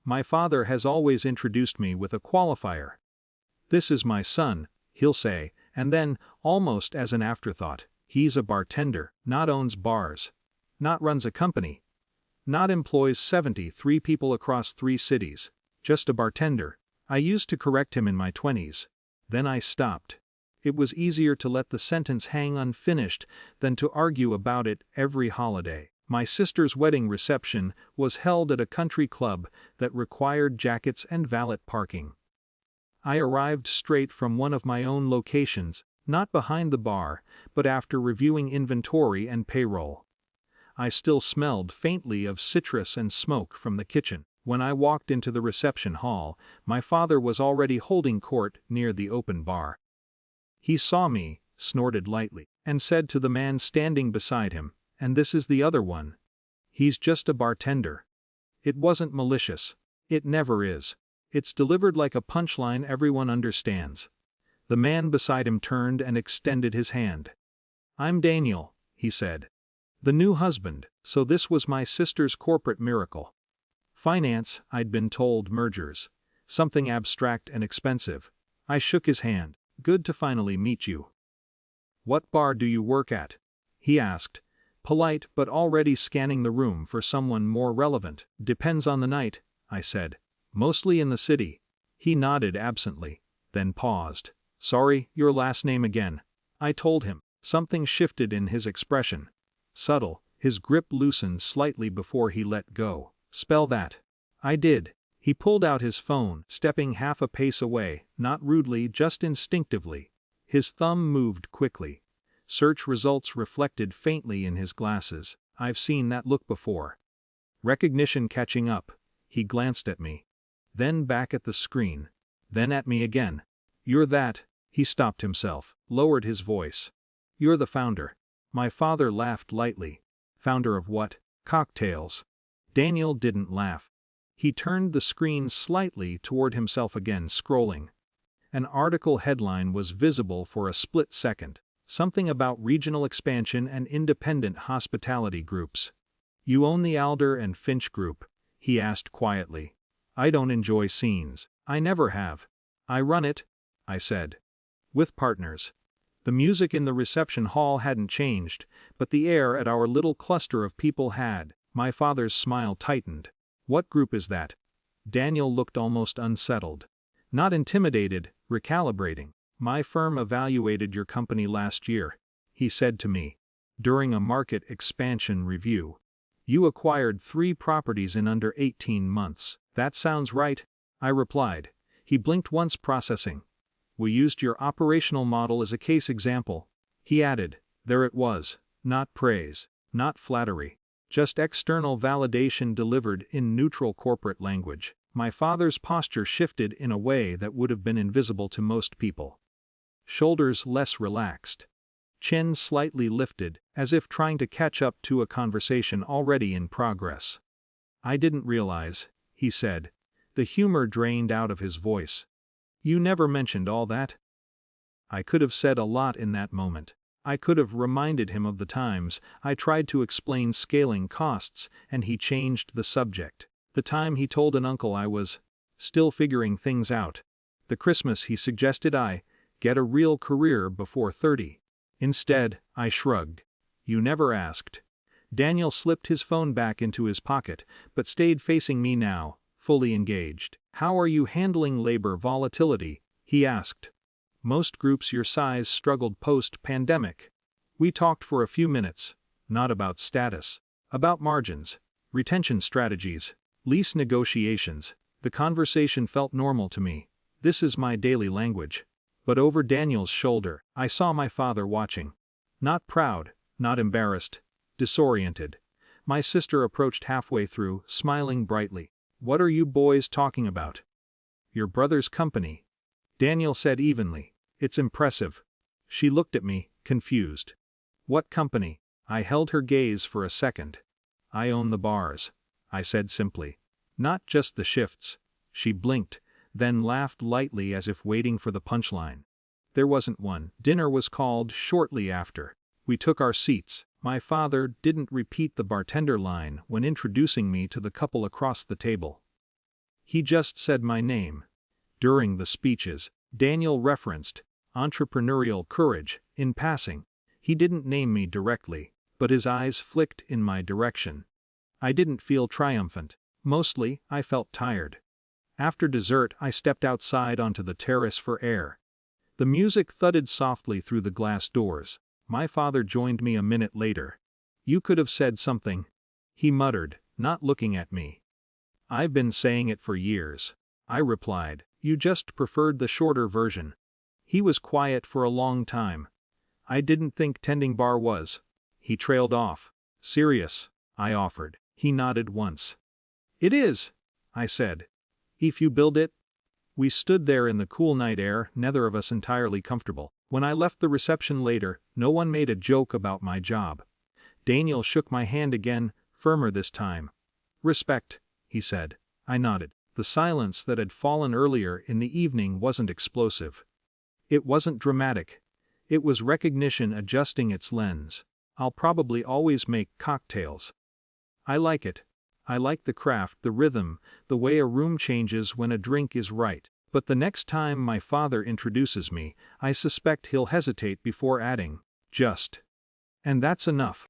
My father has always introduced me with a qualifier. "This is my son," he'll say, and then, almost as an afterthought, "He's a bartender, not owns bars, not runs a company, not employs 73 people across 3 cities, just a bartender." I used to correct him in my 20s. Then I stopped. It was easier to let the sentence hang unfinished than to argue about it every holiday. My sister's wedding reception was held at a country club that required jackets and valet parking. I arrived straight from one of my own locations, not behind the bar, but after reviewing inventory and payroll. I still smelled faintly of citrus and smoke from the kitchen. When I walked into the reception hall, my father was already holding court near the open bar. He saw me, snorted lightly, and said to the man standing beside him, "And this is the other one. He's just a bartender." It wasn't malicious. It never is. It's delivered like a punchline everyone understands. The man beside him turned and extended his hand. "I'm Daniel," he said. "The new husband." So this was my sister's corporate miracle. Finance, I'd been told, mergers. Something abstract and expensive. I shook his hand. "Good to finally meet you." "What bar do you work at?" he asked, polite but already scanning the room for someone more relevant. "Depends on the night," I said. "Mostly in the city." He nodded absently, then paused. "Sorry, your last name again," I told him. Something shifted in his expression. Subtle, his grip loosened slightly before he let go. "Spell that." I did. He pulled out his phone, stepping half a pace away, not rudely, just instinctively. His thumb moved quickly. Search results reflected faintly in his glasses. I've seen that look before. Recognition catching up. He glanced at me. Then back at the screen. Then at me again. "You're that." He stopped himself, lowered his voice. "You're the founder." My father laughed lightly. "Founder of what?" "Cocktails." Daniel didn't laugh. He turned the screen slightly toward himself again, scrolling. An article headline was visible for a split second. Something about regional expansion and independent hospitality groups. "You own the Alder and Finch Group?" he asked quietly. "I don't enjoy scenes. I never have." "I run it," I said. "With partners." The music in the reception hall hadn't changed, but the air at our little cluster of people had. My father's smile tightened. "What group is that?" Daniel looked almost unsettled. Not intimidated, recalibrating. "My firm evaluated your company last year," he said to me, "during a market expansion review. You acquired 3 properties in under 18 months. That sounds right," I replied. He blinked once, processing. "We used your operational model as a case example," he added. There it was. Not praise, not flattery. Just external validation delivered in neutral corporate language. My father's posture shifted in a way that would have been invisible to most people. Shoulders less relaxed. Chin slightly lifted, as if trying to catch up to a conversation already in progress. "I didn't realize," he said. The humor drained out of his voice. "You never mentioned all that." I could have said a lot in that moment. I could have reminded him of the times I tried to explain scaling costs and he changed the subject. The time he told an uncle I was still figuring things out. The Christmas he suggested I get a real career before 30. Instead, I shrugged. "You never asked." Daniel slipped his phone back into his pocket, but stayed facing me now, fully engaged. "How are you handling labor volatility?" he asked. "Most groups your size struggled post-pandemic." We talked for a few minutes, not about status, about margins, retention strategies, lease negotiations. The conversation felt normal to me. This is my daily language. But over Daniel's shoulder, I saw my father watching. Not proud, not embarrassed, disoriented. My sister approached halfway through, smiling brightly. "What are you boys talking about?" "Your brother's company," Daniel said evenly. "It's impressive." She looked at me, confused. "What company?" I held her gaze for a second. "I own the bars," I said simply. "Not just the shifts." She blinked, then laughed lightly as if waiting for the punchline. There wasn't one. Dinner was called shortly after. We took our seats. My father didn't repeat the bartender line when introducing me to the couple across the table. He just said my name. During the speeches, Daniel referenced entrepreneurial courage in passing. He didn't name me directly, but his eyes flicked in my direction. I didn't feel triumphant. Mostly, I felt tired. After dessert, I stepped outside onto the terrace for air. The music thudded softly through the glass doors. My father joined me a minute later. "You could have said something," he muttered, not looking at me. "I've been saying it for years," I replied. "You just preferred the shorter version." He was quiet for a long time. "I didn't think tending bar was." He trailed off. "Serious," I offered. He nodded once. "It is," I said. "If you build it." We stood there in the cool night air, neither of us entirely comfortable. When I left the reception later, no one made a joke about my job. Daniel shook my hand again, firmer this time. "Respect," he said. I nodded. The silence that had fallen earlier in the evening wasn't explosive. It wasn't dramatic. It was recognition adjusting its lens. I'll probably always make cocktails. I like it. I like the craft, the rhythm, the way a room changes when a drink is right. But the next time my father introduces me, I suspect he'll hesitate before adding, "just." And that's enough.